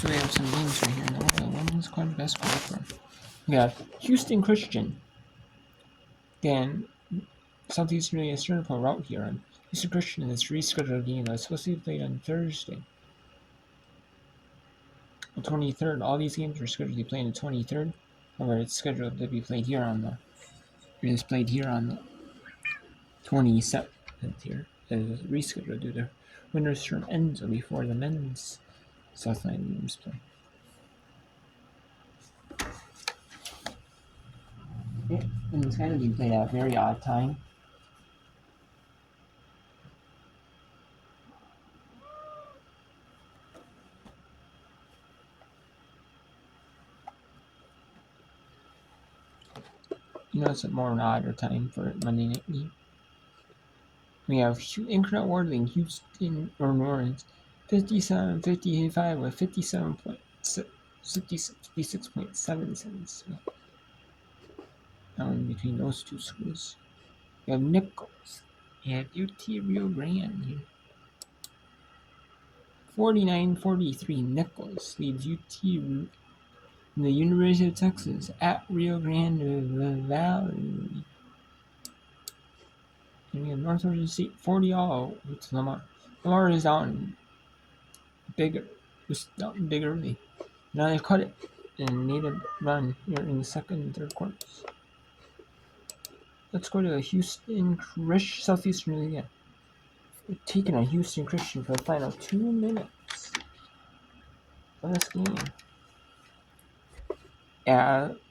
So we have some games right here. The women's college basketball program. We have Houston Christian. Again, Southeastern really has started a route here. And Houston Christian is rescheduled game that's supposed to be played on Thursday, the 23rd. All these games are scheduled to be played on the 23rd. However, it's scheduled to be played here on the. It is played here on the 27th here. It is rescheduled due to winter's term ends before the men's Southland games play. And it's kind of being played at a very odd time. It's a more an odder time for Monday night game. We have Incorrect Warding, Houston or New Orleans, 57-55 with 56.7 cents. Between those two schools. We have Nichols and UT Rio Grande here. 49-43, Nichols leads UT the University of Texas at Rio Grande Valley. And we have Northwestern State 40-all with Lamar. Lamar is down bigger, just down big early. Now they've cut it and made a run here in the second and third quarters. Let's go to Houston Southeastern Louisiana. We're taking on Houston Christian for the final 2 minutes of this game.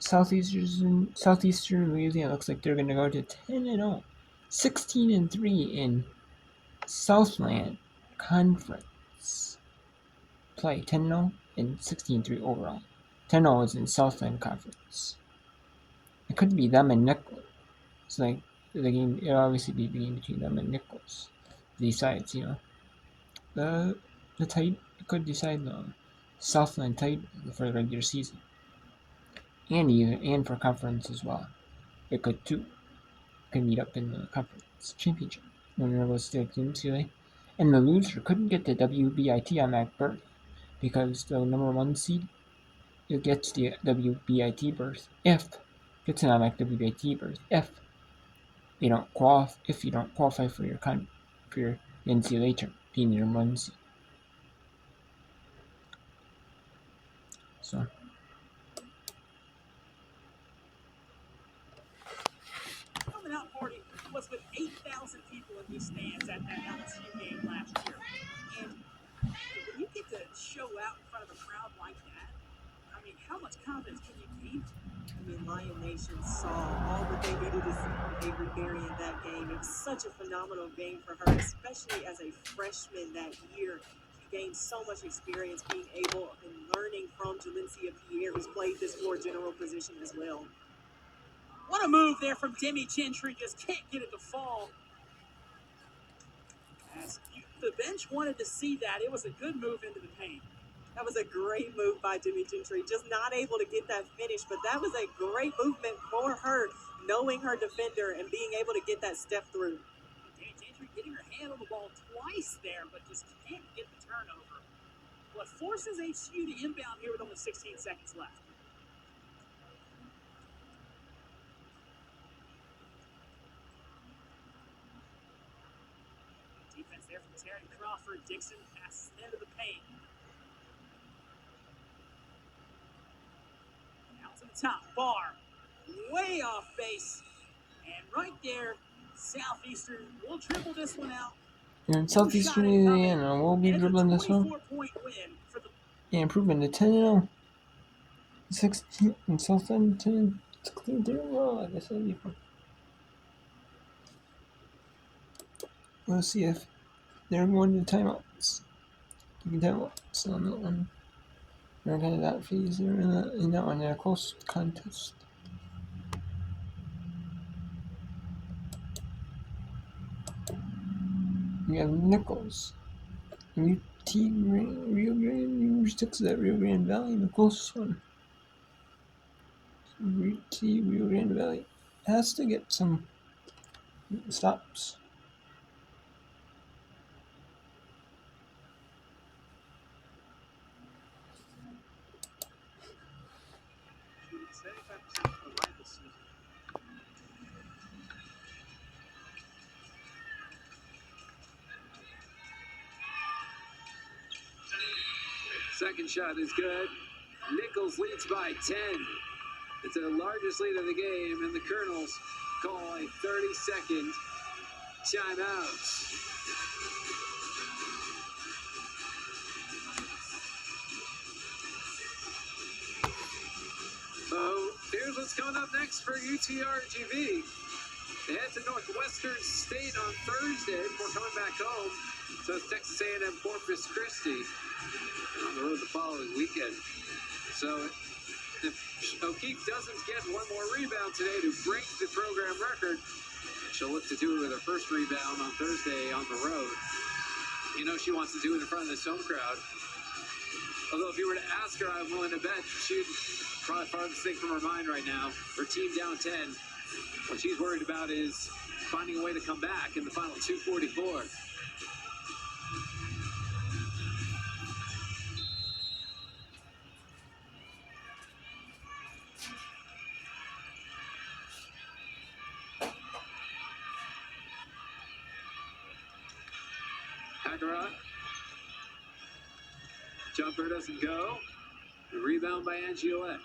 Southeastern Louisiana looks like they're going to go to 10-0, 16-3 in Southland Conference play. 10-0 and 16-3 overall. 10-0 is in Southland Conference. It could be them and Nichols. It's like the game. It'll obviously be the game between them and Nichols. Decides, the title could decide the Southland title for the regular season, and for conference as well. It could too. Could meet up in the conference championship when it goes to the NCAA, and the loser couldn't get the WBIT automatic berth because the number 1 seed it gets the WBIT berth if gets an automatic WBIT berth if you don't qualify for your NCAA term being your 1 seed. So. Coming out party was with 8,000 people in these stands at that LSU game last year. And when you get to show out in front of a crowd like that, I mean, how much confidence can you keep? I mean, Lion Nation saw all that they needed to see from Avery Berry in that game. It was such a phenomenal game for her, especially as a freshman that year. She gained so much experience being able and learning from Jalencia Pierre, who's played this more general position as well. What a move there from Demi Gentry. Just can't get it to fall. As the bench wanted to see that, it was a good move into the paint. That was a great move by Demi Gentry. Just not able to get that finish, but that was a great movement for her, knowing her defender and being able to get that step through. Demi Gentry getting her hand on the ball twice there, but just can't get the turnover. What forces HU to inbound here with only 16 seconds left. Defense there from Terry Crawford. Dixon passes into the paint. Out to the top. Barr. Way off base. And right there, Southeastern will dribble this one out. And Southeastern Louisiana will be dribbling this one. And improving to 10-0. 16 in Southland 10. 16-0. Well, like I said before. Let's see if they're going to timeouts. You can timeouts on that one. They're kind of that phase there in that one, in a close contest. We have Nichols. UT Rio Grande, University of Texas at Rio Grande Valley, the closest one. UT Rio Grande Valley has to get some stops. season. Second shot is good. Nichols leads by 10. It's their largest lead of the game, and the Colonels call a 30-second timeout. So here's what's coming up next for UTRGV. They head to Northwestern State on Thursday before coming back home. So it's Texas A&M Corpus Christi on the road the following weekend. So if O'Keefe doesn't get one more rebound today to break the program record, she'll look to do it with her first rebound on Thursday on the road. You know she wants to do it in front of this home crowd. Although if you were to ask her, I'm willing to bet she'd probably farthest thing from her mind right now. Her team down 10. What she's worried about is finding a way to come back in the final 2:44. Hagarot. Jumper doesn't go. The rebound by Angiolette.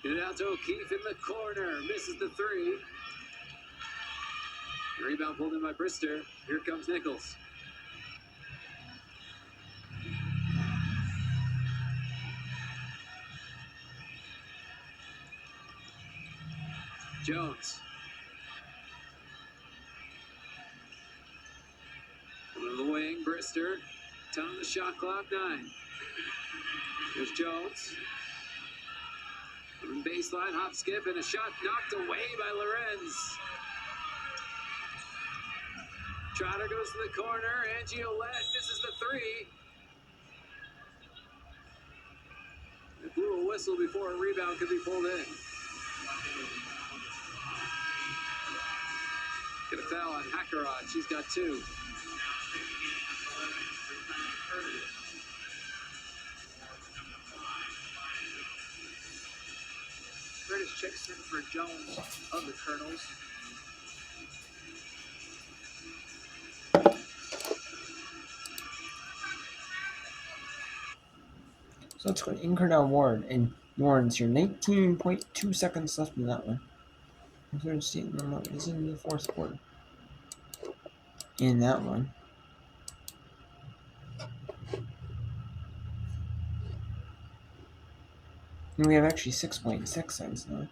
Get it out to O'Keefe in the corner. Misses the three. The rebound pulled in by Brister. Here comes Nichols. Jones. Over the wing, Brister. Time on the shot clock, 9. There's Jones. From baseline, hop, skip, and a shot knocked away by Lorenz. Trotter goes to the corner. Angiolette misses the three. It blew a whistle before a rebound could be pulled in. Get a foul on Hakarot. She's got 2. Curtis checks in for Jones of the Colonels. So let's go to Incarnell Ward and Lawrence here. 19.2 seconds left in that one. Third state is in the fourth quarter. In that one. And we have actually 6.6 seconds now.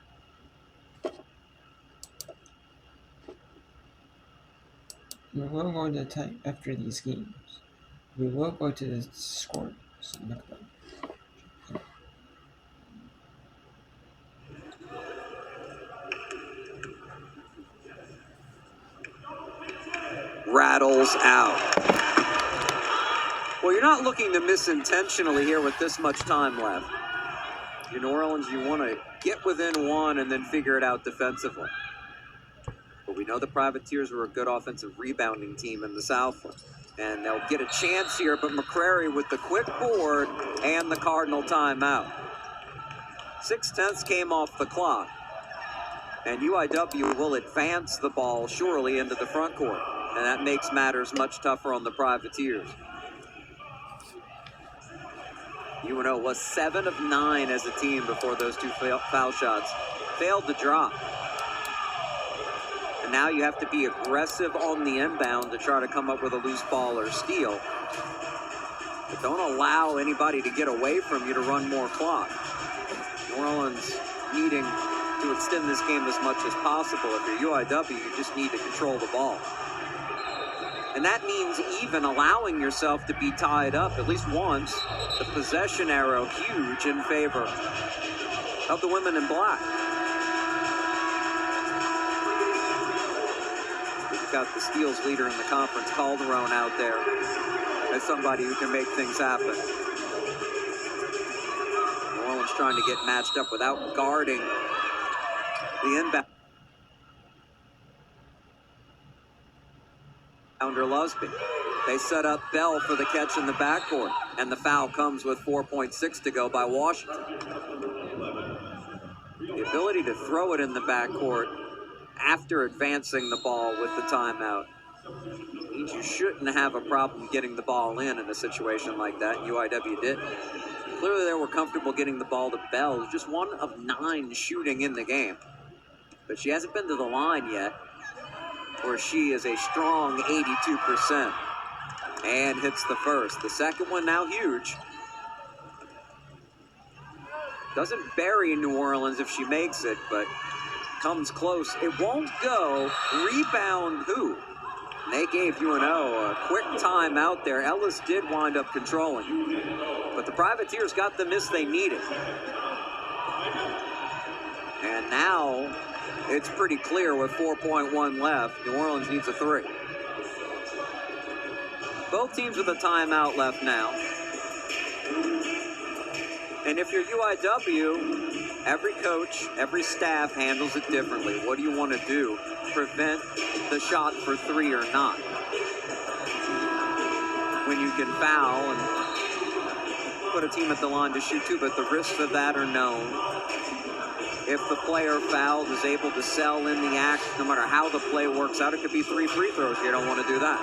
We will go to time after these games. We will go to the score. So look at that. Rattles out. Well, you're not looking to miss intentionally here with this much time left. In New Orleans, you want to get within one and then figure it out defensively. But we know the Privateers were a good offensive rebounding team in the Southland. And they'll get a chance here, but McCrary with the quick board and the Cardinal timeout. 6/10 came off the clock. And UIW will advance the ball surely into the front court. And that makes matters much tougher on the Privateers. UNO was 7 of 9 as a team before those 2 foul shots failed to drop. And now you have to be aggressive on the inbound to try to come up with a loose ball or steal. But don't allow anybody to get away from you to run more clock. New Orleans needing to extend this game as much as possible. If you're UIW, you just need to control the ball. And that means even allowing yourself to be tied up at least once. The possession arrow huge in favor of the women in black. We've got the steals leader in the conference, Calderon, out there as somebody who can make things happen. New Orleans trying to get matched up without guarding the inbound. Under Lusby. They set up Bell for the catch in the backcourt, and the foul comes with 4.6 to go by Washington. The ability to throw it in the backcourt after advancing the ball with the timeout means you shouldn't have a problem getting the ball in a situation like that. UIW did. Clearly they were comfortable getting the ball to Bell, who's just 1 of 9 shooting in the game. But she hasn't been to the line yet, where she is a strong 82%. And hits the first. The second one now huge. Doesn't bury New Orleans if she makes it, but comes close. It won't go. Rebound who? They gave UNO a quick time out there. Ellis did wind up controlling. But the Privateers got the miss they needed. And now it's pretty clear with 4.1 left. New Orleans needs a 3. Both teams with a timeout left now. And if you're UIW, every coach, every staff handles it differently. What do you want to do? Prevent the shot for 3 or not? When you can foul and put a team at the line to shoot 2, but the risks of that are known. If the player fouled is able to sell in the act, no matter how the play works out, it could be 3 free throws. You don't want to do that.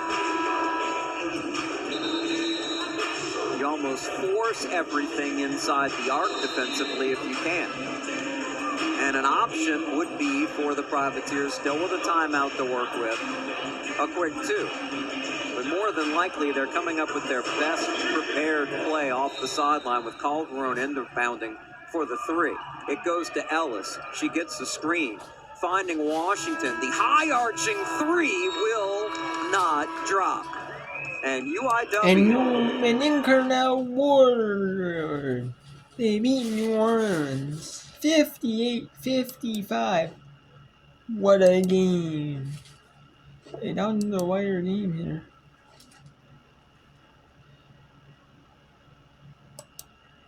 You almost force everything inside the arc defensively if you can. And an option would be for the Privateers, still with a timeout to work with, a quick 2. But more than likely, they're coming up with their best prepared play off the sideline with Calderon inbounding for the 3. It goes to Ellis. She gets the screen. Finding Washington. The high-arching 3 will not drop. And UIW... And Incarnate Ward. They beat New Orleans 58-55. What a game. A down to the wire game here.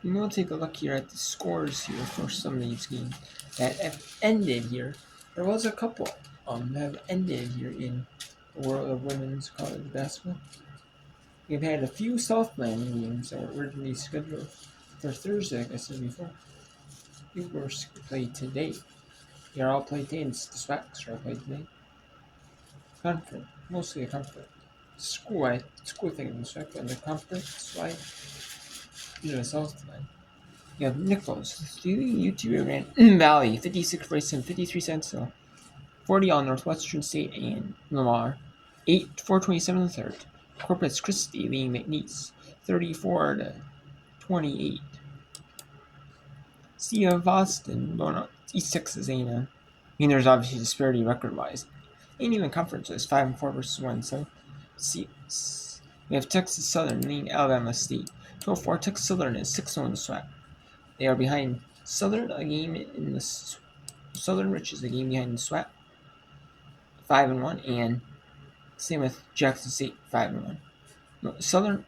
And we'll take a look here at the scores here for some of these games that have ended here. There was a couple that have ended here in the world of women's college basketball. We've had a few Southland games that were originally scheduled for Thursday, like I said before. They were played today. They're all played today, and the SWACs are all played today. Conference, mostly a conference. School thing in the SWAC, and the conference-wide, you know, Southland. You have Nichols, UT Rio Grande Valley, 56-47, 53 cents, so 40 on Northwestern State and Lamar, 427 in the third. Corpus Christi leading McNeese, 34-28. City of Austin, East Texas A&M. I mean, there's obviously disparity record-wise. And even conference-wise, 5-4 versus 1. So, we have Texas Southern leading Alabama State, 12-4. Texas Southern is 6-0 in the SWAC. They are behind Southern, a game in the Southern Rich is a game behind the SWAC, 5-1, and same with Jackson State, 5-1. Southern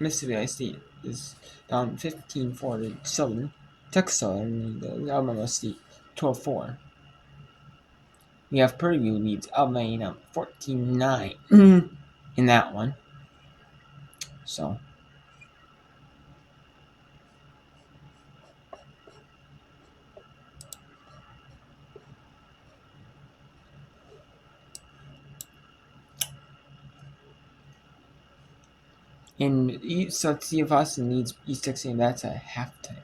Mississippi Valley State is down 15-4 to Southern. Texas Southern, the Alabama State, 12-4. We have Purdue leads Alabama 14-9 in that one. So. And so City of Austin leads East Texas, and that's at halftime.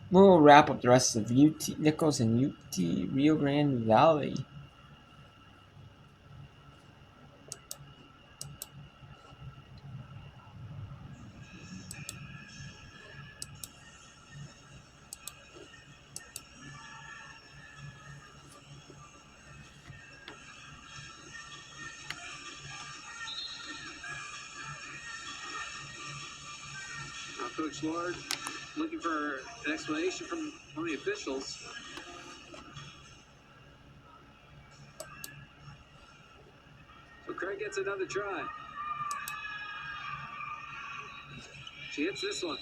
We'll wrap up the rest of UT Nichols and UT Rio Grande Valley. Coach Lord looking for an explanation from one of the officials. So Craig gets another try. She hits this one.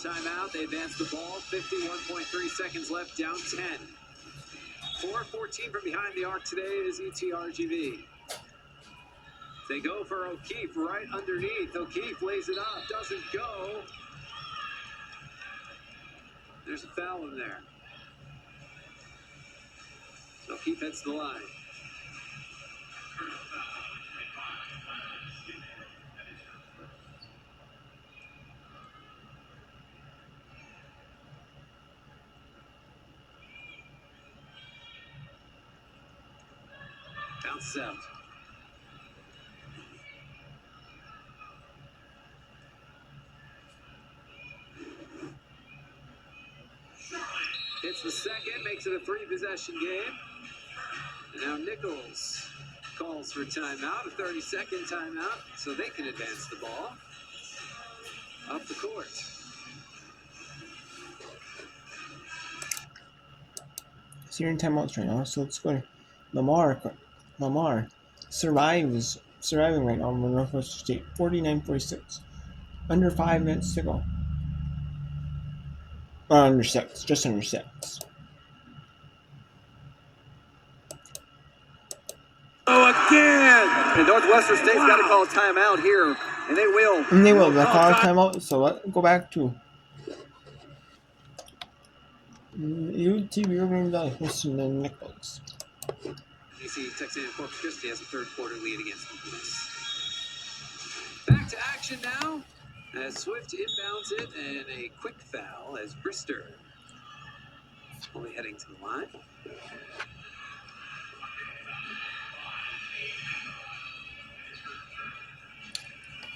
timeout. They advance the ball. 51.3 seconds left, down 10. 4:14 from behind the arc today is ETRGV. They go for O'Keefe right underneath. O'Keefe lays it up, doesn't go. There's a foul in there. So O'Keefe heads to the line. Bounces out. Hits the second, makes it a 3-possession game. And now Nichols calls for timeout, a 30-second timeout, so they can advance the ball up the court. So you're in timeouts right now, so let's go to Lamar surviving right now over Northwestern State, 49-46. Under 5 minutes to go. Under 6, just under 6. Oh, again! And Northwestern State's got to call a timeout here, and they will. And they will. They'll call a timeout, so let's go back to UT Urban Valley hosting the Nichols. DC Texas A&M Corpus Christi has a third-quarter lead against Nichols. Back to action now, as Swift inbounds it, and a quick foul as Brister only heading to the line.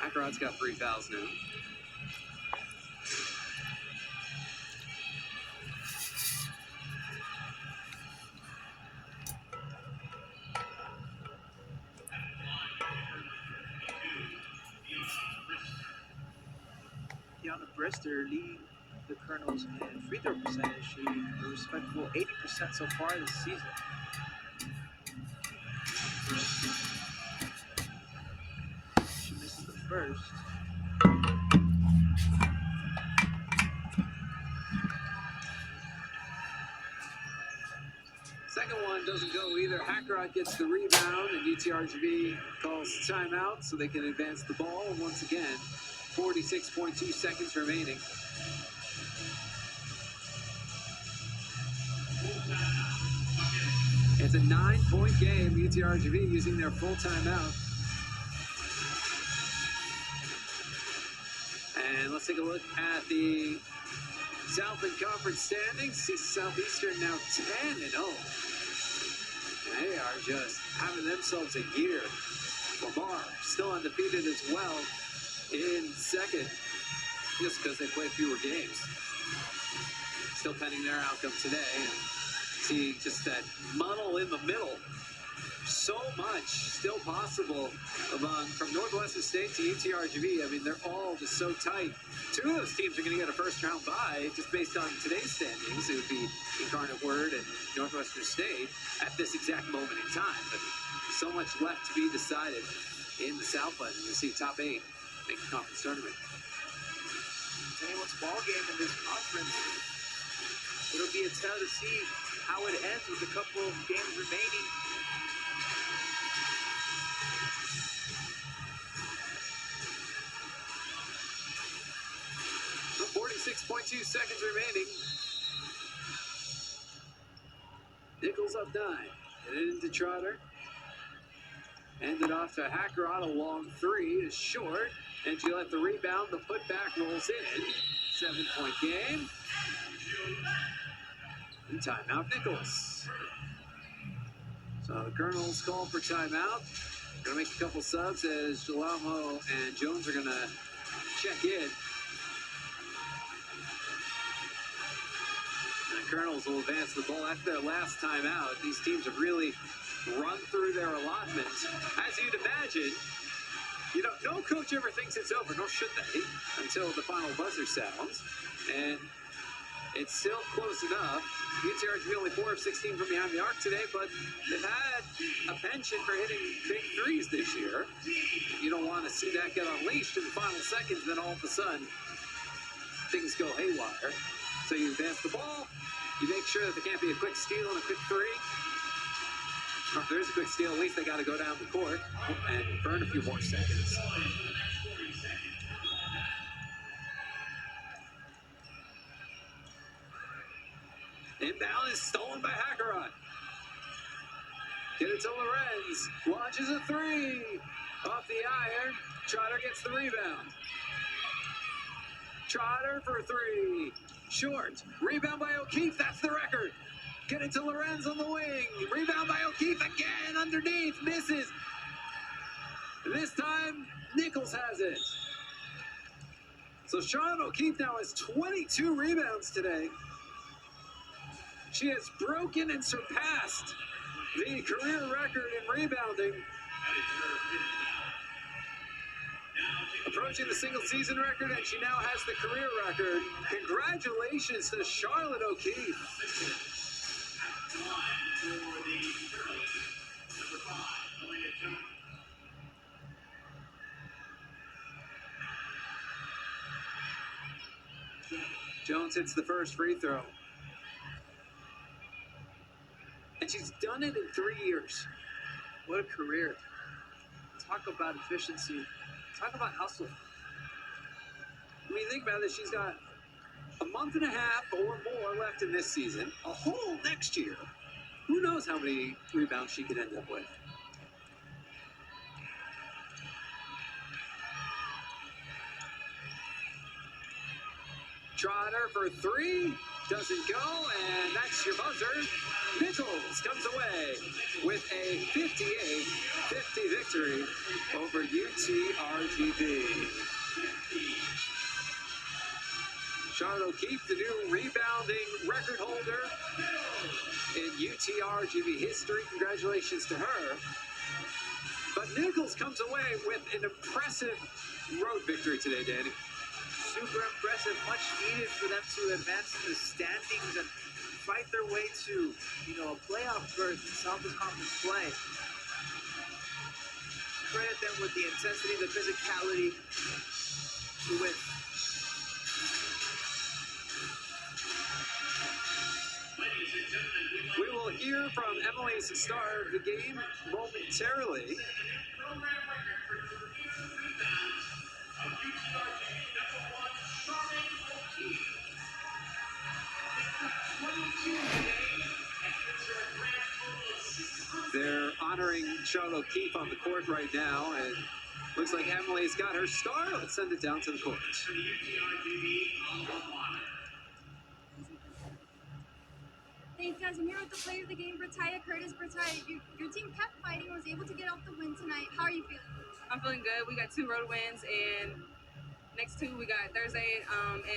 Akarat's got 3 fouls now. Deanna Brister lead the Colonels in free throw percentage, a respectable 80% so far this season. She misses the first. Second one doesn't go either. Hackerot gets the rebound, and UTRGV calls timeout so they can advance the ball once again. 46.2 seconds remaining. It's a 9-point game. UTRGV using their full timeout. And let's take a look at the Southland Conference standings. See Southeastern now 10-0. They are just having themselves a year. Lamar still undefeated as well in second, just because they play fewer games. Still pending their outcome today. And see just that muddle in the middle. So much still possible from Northwestern State to UTRGV. I mean, they're all just so tight. 2 of those teams are going to get a first-round bye just based on today's standings. It would be Incarnate Word and Northwestern State at this exact moment in time. But so much left to be decided in the Southland. You see top 8 make the conference tournament. Anyone's ball game in this conference. It'll be a tell to see how it ends with a couple of games remaining. 46.2 seconds remaining. Nichols up 9. And into Trotter. Handed off to Hackerot. A long 3 is short. And she let the rebound. The putback rolls in. 7-point game. And timeout Nichols. So the Colonels call for timeout. Going to make a couple subs as Jalamo and Jones are going to check in. And the Colonels will advance the ball after their last timeout. These teams have really run through their allotment. As you'd imagine, no coach ever thinks it's over, nor should they, until the final buzzer sounds. And it's still close enough. UTRGV only 4 of 16 from behind the arc today, but they've had a penchant for hitting big threes this year. You don't want to see that get unleashed in the final seconds, then all of a sudden things go haywire. So you advance the ball, you make sure that there can't be a quick steal and a quick three. Or if there is a quick steal, at least they got to go down the court and burn a few more seconds. Inbound is stolen by Hackerot. Get it to Lorenz. Launches a three. Off the iron. Trotter gets the rebound. Trotter for three. Short. Rebound by O'Keefe. That's the record. Get it to Lorenz on the wing. Rebound by O'Keefe again. Underneath. Misses. This time, Nichols has it. So Sean O'Keefe now has 22 rebounds today. She has broken and surpassed the career record in rebounding. Approaching the single season record, and she now has the career record. Congratulations to Charlotte O'Keefe. Jones hits the first free throw. And she's done it in 3 years. What a career. Talk about efficiency. Talk about hustle. When you think about it, she's got a month and a half or more left in this season, a whole next year. Who knows how many rebounds she could end up with. Trotter for three. Doesn't go, and that's your buzzer. Nichols comes away with a 58-50 victory over UTRGV. Charlotte O'Keefe, the new rebounding record holder in UTRGV history. Congratulations to her. But Nichols comes away with an impressive road victory today, Danny. Super impressive, much needed for them to advance in the standings and fight their way to, a playoff berth in Southwest Conference play. Credit them with the intensity, the physicality to win. We will hear from Emily's star of the game momentarily. They're honoring Charlotte O'Keefe on the court right now, and looks like Emily's got her star. Let's send it down to the court. Thanks, guys. I'm here with the player of the game, Bertaya Curtis. Bertaya, your team kept fighting, was able to get out the win tonight. How are you feeling? I'm feeling good. We got 2 road wins, and next 2 we got Thursday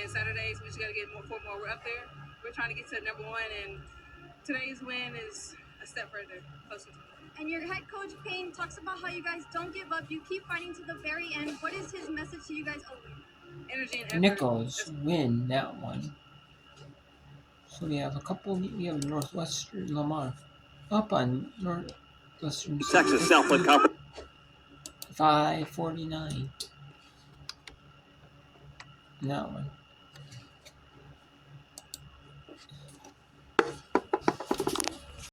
and Saturdays. We just got to get 4 more. We're up there. We're trying to get to number 1, and today's win is a step further, closer to it. And your head coach, Payne, talks about how you guys don't give up. You keep fighting to the very end. What is his message to you guys always? Energy and effort. Nichols win that one. So we have Northwestern Lamar up on Northwestern Texas Southland Conference. 549. That one.